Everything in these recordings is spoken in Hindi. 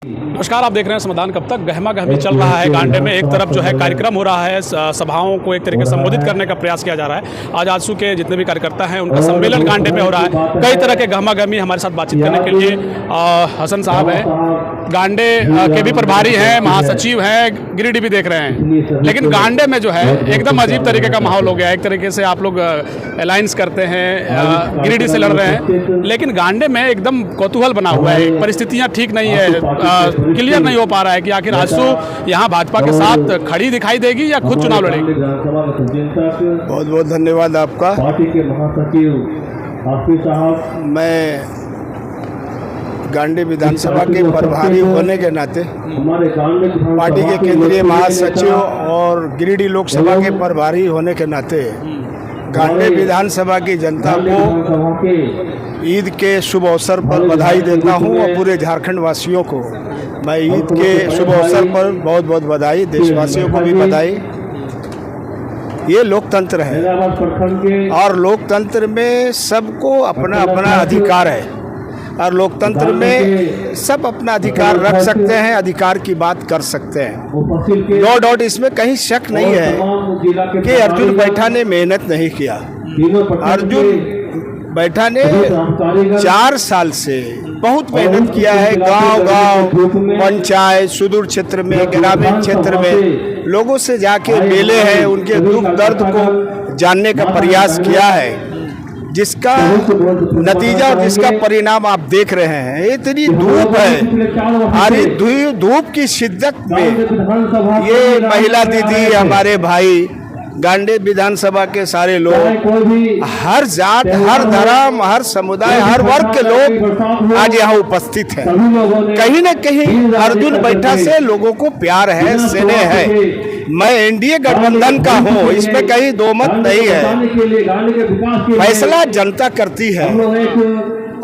नमस्कार, आप देख रहे हैं समाधान कब तक। गहमा गहमी चल रहा है गांडे में। एक तरफ जो है कार्यक्रम हो रहा है, सभाओं को एक तरीके से संबोधित करने का प्रयास किया जा रहा है। आज आजसू के जितने भी कार्यकर्ता हैं उनका सम्मेलन गांडे में हो रहा है। कई तरह के गहमा गहमी हमारे साथ बातचीत करने के लिए हसन साहब हैं, गांडे के भी प्रभारी हैं, महासचिव हैं, गिरिडीह भी देख रहे हैं। लेकिन गांडे में जो है एकदम अजीब तरीके का माहौल हो गया है। एक तरीके से आप लोग अलायंस करते हैं, गिरिडीह से लड़ रहे हैं, लेकिन गांडे में एकदम कौतूहल बना हुआ है। परिस्थितियाँ ठीक नहीं है, क्लियर नहीं हो पा रहा है कि आखिर आजसू यहाँ भाजपा के साथ खड़ी दिखाई देगी या खुद चुनाव लड़ेगी। बहुत बहुत धन्यवाद आपका। पार्टी के महासचिव हाफिज साहब, मैं गांडी विधानसभा के प्रभारी होने के नाते हमारे गांडे पार्टी के केंद्रीय महासचिव और गिरिडीह लोकसभा के प्रभारी होने के नाते गांडी विधानसभा की जनता को ईद के शुभ अवसर पर बधाई देता हूं और पूरे झारखंड वासियों को मैं ईद के शुभ अवसर पर बहुत बहुत बधाई, देशवासियों को भी बधाई। ये लोकतंत्र है और लोकतंत्र में सबको अपना अपना अधिकार है और लोकतंत्र में सब अपना अधिकार रख सकते हैं, अधिकार की बात कर सकते हैं। नो डाउट, इसमें कहीं शक नहीं है कि अर्जुन बैठा ने मेहनत नहीं किया। अर्जुन बैठा ने 4 साल से बहुत मेहनत किया है। गांव-गांव, पंचायत, सुदूर क्षेत्र में, ग्रामीण क्षेत्र में लोगों से जाके मिले हैं, उनके दुख दर्द को जानने का प्रयास किया है, जिसका नतीजा और जिसका परिणाम आप देख रहे हैं। इतनी धूप है और धूप की शिद्दत में ये महिला दीदी, हमारे भाई, गांडी विधानसभा के सारे लोग, हर जात, हर धर्म, हर समुदाय, हर वर्ग के लोग आज यहाँ उपस्थित हैं। कहीं न कहीं अर्जुन बैठा से लोगों को प्यार है, स्नेह है। मैं एनडीए गठबंधन का हूँ, इसमें कहीं दो मत नहीं है। फैसला जनता करती है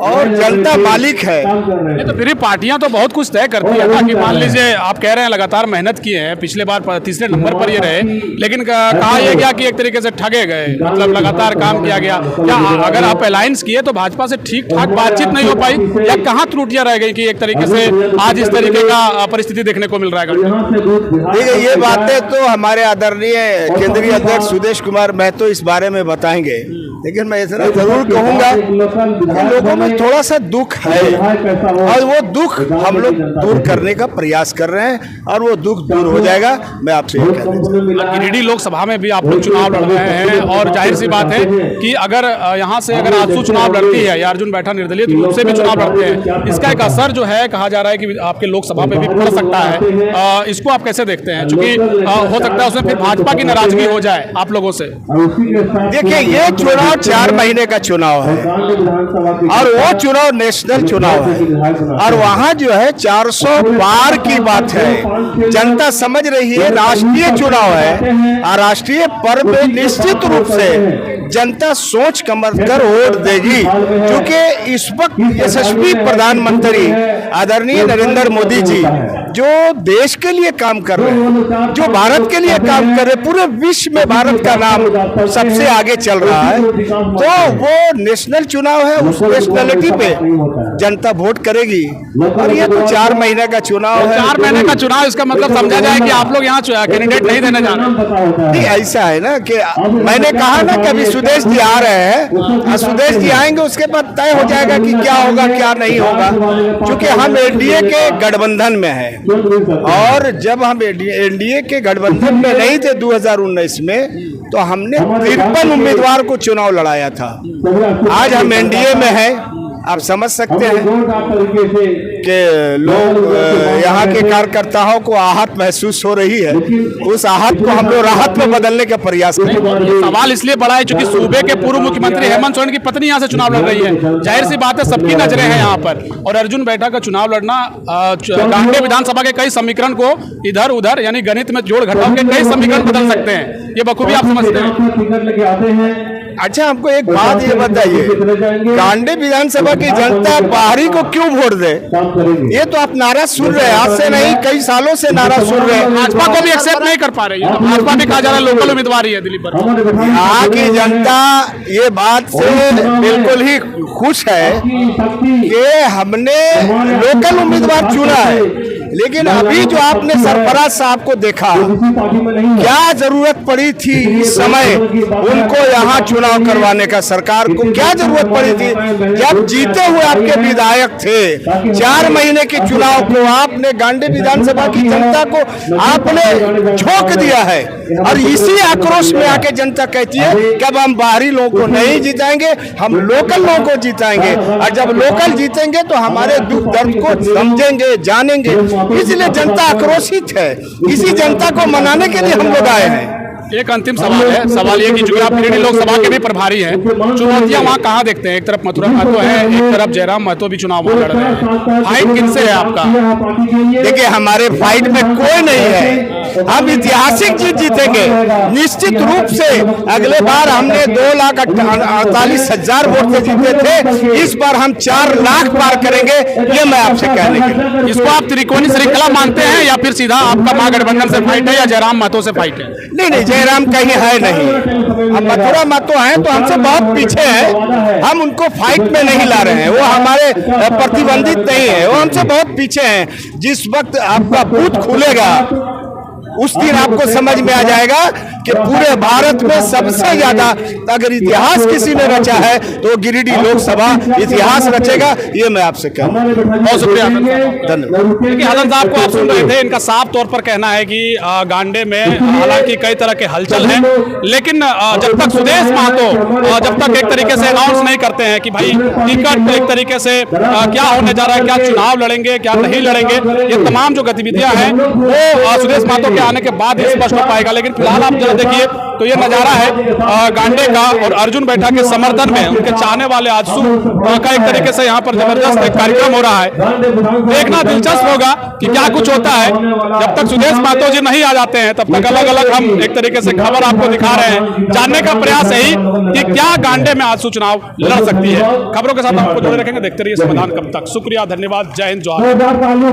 और जनता मालिक है। नहीं तो फिर पार्टियां तो बहुत कुछ तय करती है ना कि मान लीजिए आप कह रहे हैं लगातार मेहनत किए हैं, पिछले बार तीसरे नंबर पर ये रहे, लेकिन कहा यह गया कि एक तरीके से ठगे गए, मतलब लगातार काम किया गया। क्या अगर आप अलायंस किए तो भाजपा से ठीक ठाक बातचीत नहीं हो पाई या कहाँ त्रुटियां रह गई कि एक तरीके से आज इस तरीके का परिस्थिति देखने को मिल रहा है? देखिए, ये बातें तो हमारे आदरणीय केंद्रीय अध्यक्ष सुदेश कुमार महतो इस बारे में बताएंगे, लेकिन मैं इतना जरूर कहूँगा कि लोगों में थोड़ा सा दुख है और वो दुख हम लोग दूर करने का प्रयास कर रहे हैं और वो दुख दूर हो जाएगा। मैं आपसे ये कहना चाहूँगा, गिरिडीह लोकसभा में भी आप लोग चुनाव लड़ रहे हैं और जाहिर सी बात है कि अगर यहाँ से अगर आजसू चुनाव लड़ती है या अर्जुन बैठा निर्दलीय रूप से भी चुनाव लड़ते हैं, इसका एक असर जो है कहा जा रहा है कि आपके लोकसभा पे भी पड़ सकता है। इसको आप कैसे देखते हैं? चूंकि हो सकता है उसमें फिर भाजपा की नाराजगी हो जाए आप लोगों से। देखिए, ये चुनाव 4 महीने का चुनाव है और वो चुनाव नेशनल चुनाव है और वहाँ जो है 400 पार की बात है। जनता समझ रही है राष्ट्रीय चुनाव है और राष्ट्रीय पर्व में निश्चित रूप से जनता सोच समझ कर वोट देगी, क्योंकि इस वक्त यशस्वी प्रधानमंत्री आदरणीय नरेंद्र मोदी जी जो देश के लिए काम कर रहे हैं, जो भारत के लिए काम कर रहे हैं, पूरे विश्व में भारत का नाम सबसे आगे चल रहा है, तो वो नेशनल चुनाव है, उस नेशनलिटी पे जनता वोट करेगी। और ये तो 4 महीने का चुनाव है। 4 महीने का चुनाव, इसका मतलब समझा जाए कि आप लोग यहाँ कैंडिडेट नहीं देने जा रहे? नहीं, ऐसा है ना कि मैंने कहा ना कि अभी सुदेश जी आ रहे हैं, सुदेश जी आएंगे उसके बाद तय हो जाएगा कि क्या होगा क्या नहीं होगा, क्योंकि हम एनडीए के गठबंधन में हैं और जब हम एनडीए के गठबंधन में नहीं थे 2019 में, तो हमने 53 उम्मीदवार को चुनाव लड़ाया था। आज हम एनडीए में हैं, आप समझ सकते हैं कि लोग यहाँ के कार्यकर्ताओं को आहत महसूस हो रही है। उस आहत को हम लोग राहत में बदलने का प्रयास करेंगे। सवाल इसलिए बड़ा है क्योंकि सूबे के पूर्व मुख्यमंत्री हेमंत सोरेन की पत्नी यहाँ से चुनाव लड़ रही है। जाहिर सी बात है, सबकी नजरें हैं यहाँ पर और अर्जुन बैठा का चुनाव लड़ना गांडी विधानसभा के कई समीकरण को इधर उधर यानी गणित में जोड़ घटाव के कई समीकरण बदल सकते हैं। ये बखूबी आप समझते हैं। अच्छा, हमको एक बात ये बताइए, गांडी विधानसभा की जनता बाहरी को क्यों वोट दे? ये तो आप नारा सुन रहे हैं, आज से नहीं कई सालों से नारा सुन रहे हैं। भाजपा को भी एक्सेप्ट नहीं कर पा रही है, भाजपा भी कहा जा रहा है लोकल उम्मीदवार ही है दिलीप पर। यहाँ की जनता ये बात से बिल्कुल ही खुश है कि हमने लोकल उम्मीदवार चुना है, लेकिन अभी जो आपने सरफराज साहब को देखा, क्या जरूरत पड़ी थी इस समय उनको यहाँ चुनाव करवाने का? सरकार को क्या जरूरत पड़ी थी जब जीते हुए आपके विधायक थे? 4 महीने के चुनाव को आपने गांडी विधानसभा की जनता को आपने झोंक दिया है, और इसी आक्रोश में आके जनता कहती है कि अब हम बाहरी लोगों को नहीं जिताएंगे, हम लोकल लोगों को जिताएंगे, और जब लोकल जीतेंगे तो हमारे दुख दर्द को समझेंगे, जानेंगे। इसलिए जनता आक्रोशित है, इसी जनता को मनाने के लिए हम लोग आए हैं। एक अंतिम सवाल है, सवाल ये कि चूंकि आप गिरिडीह लोकसभा के भी प्रभारी हैं, चुनौतियां वहाँ कहाँ देखते हैं? एक तरफ मथुरा महतो है, एक तरफ जयराम महतो भी चुनाव वहाँ लड़ रहे हैं, फाइट किनसे है आपका? देखिए, हमारे फाइट में कोई नहीं है, हम ऐतिहासिक जीत जीतेंगे निश्चित रूप से। अगले बार हमने 2,48,000 वोट से जीते थे, इस बार हम 4 लाख पार करेंगे, ये मैं आपसे कहने के लिए। इसको आप त्रिकोणी श्रृंखला मानते हैं या फिर सीधा आपका महागठबंधन से फाइट है या जयराम महतो से फाइट है? नहीं, जयराम कहीं है नहीं, हम मथुरा महतो हैं तो हमसे बहुत पीछे हैं, हम उनको फाइट में नहीं ला रहे हैं, वो हमारे प्रतिबंधित नहीं है, वो हमसे बहुत पीछे हैं। जिस वक्त आपका बूथ खुलेगा उस दिन आपको समझ में आ जाएगा कि पूरे भारत में सबसे ज्यादा अगर इतिहास किसी ने रचा है तो गिरिडीह लोकसभा इतिहास रचेगा, ये मैं आपसे कह रहा हूं। बहुत शुक्रिया, धन्यवाद। देखिए हसन साहब को आप सुन रहे थे, इनका साफ तौर पर कहना है कि गांडे में हालांकि कई तरह के हलचल हैं, लेकिन जब तक सुदेश महतो जब तक एक तरीके से अनाउंस नहीं करते हैं कि भाई टिकट एक तरीके से क्या होने जा रहा है, क्या चुनाव लड़ेंगे क्या नहीं लड़ेंगे, ये तमाम जो गतिविधियां हैं वो सुदेश महतो के आने के बाद ही स्पष्ट हो पाएगा। लेकिन फिलहाल आप जरा देखिए तो ये नजारा है गांडे का, और अर्जुन बैठा के समर्थन में उनके चाहने वाले आजसू का एक तरीके से यहाँ पर जबरदस्त एक कार्यक्रम हो रहा है। देखना दिलचस्प होगा कि क्या कुछ होता है। जब तक सुदेश महतो जी नहीं आ जाते हैं तब तक अलग अलग हम एक तरीके से खबर आपको दिखा रहे हैं, जानने का प्रयास यही कि क्या गांडे में आजसू चुनाव लड़ सकती है। खबरों के साथ आपको जोड़े रखेंगे, देखते रहिए समाधान कब तक। शुक्रिया, धन्यवाद, जय हिंद, जवाहर।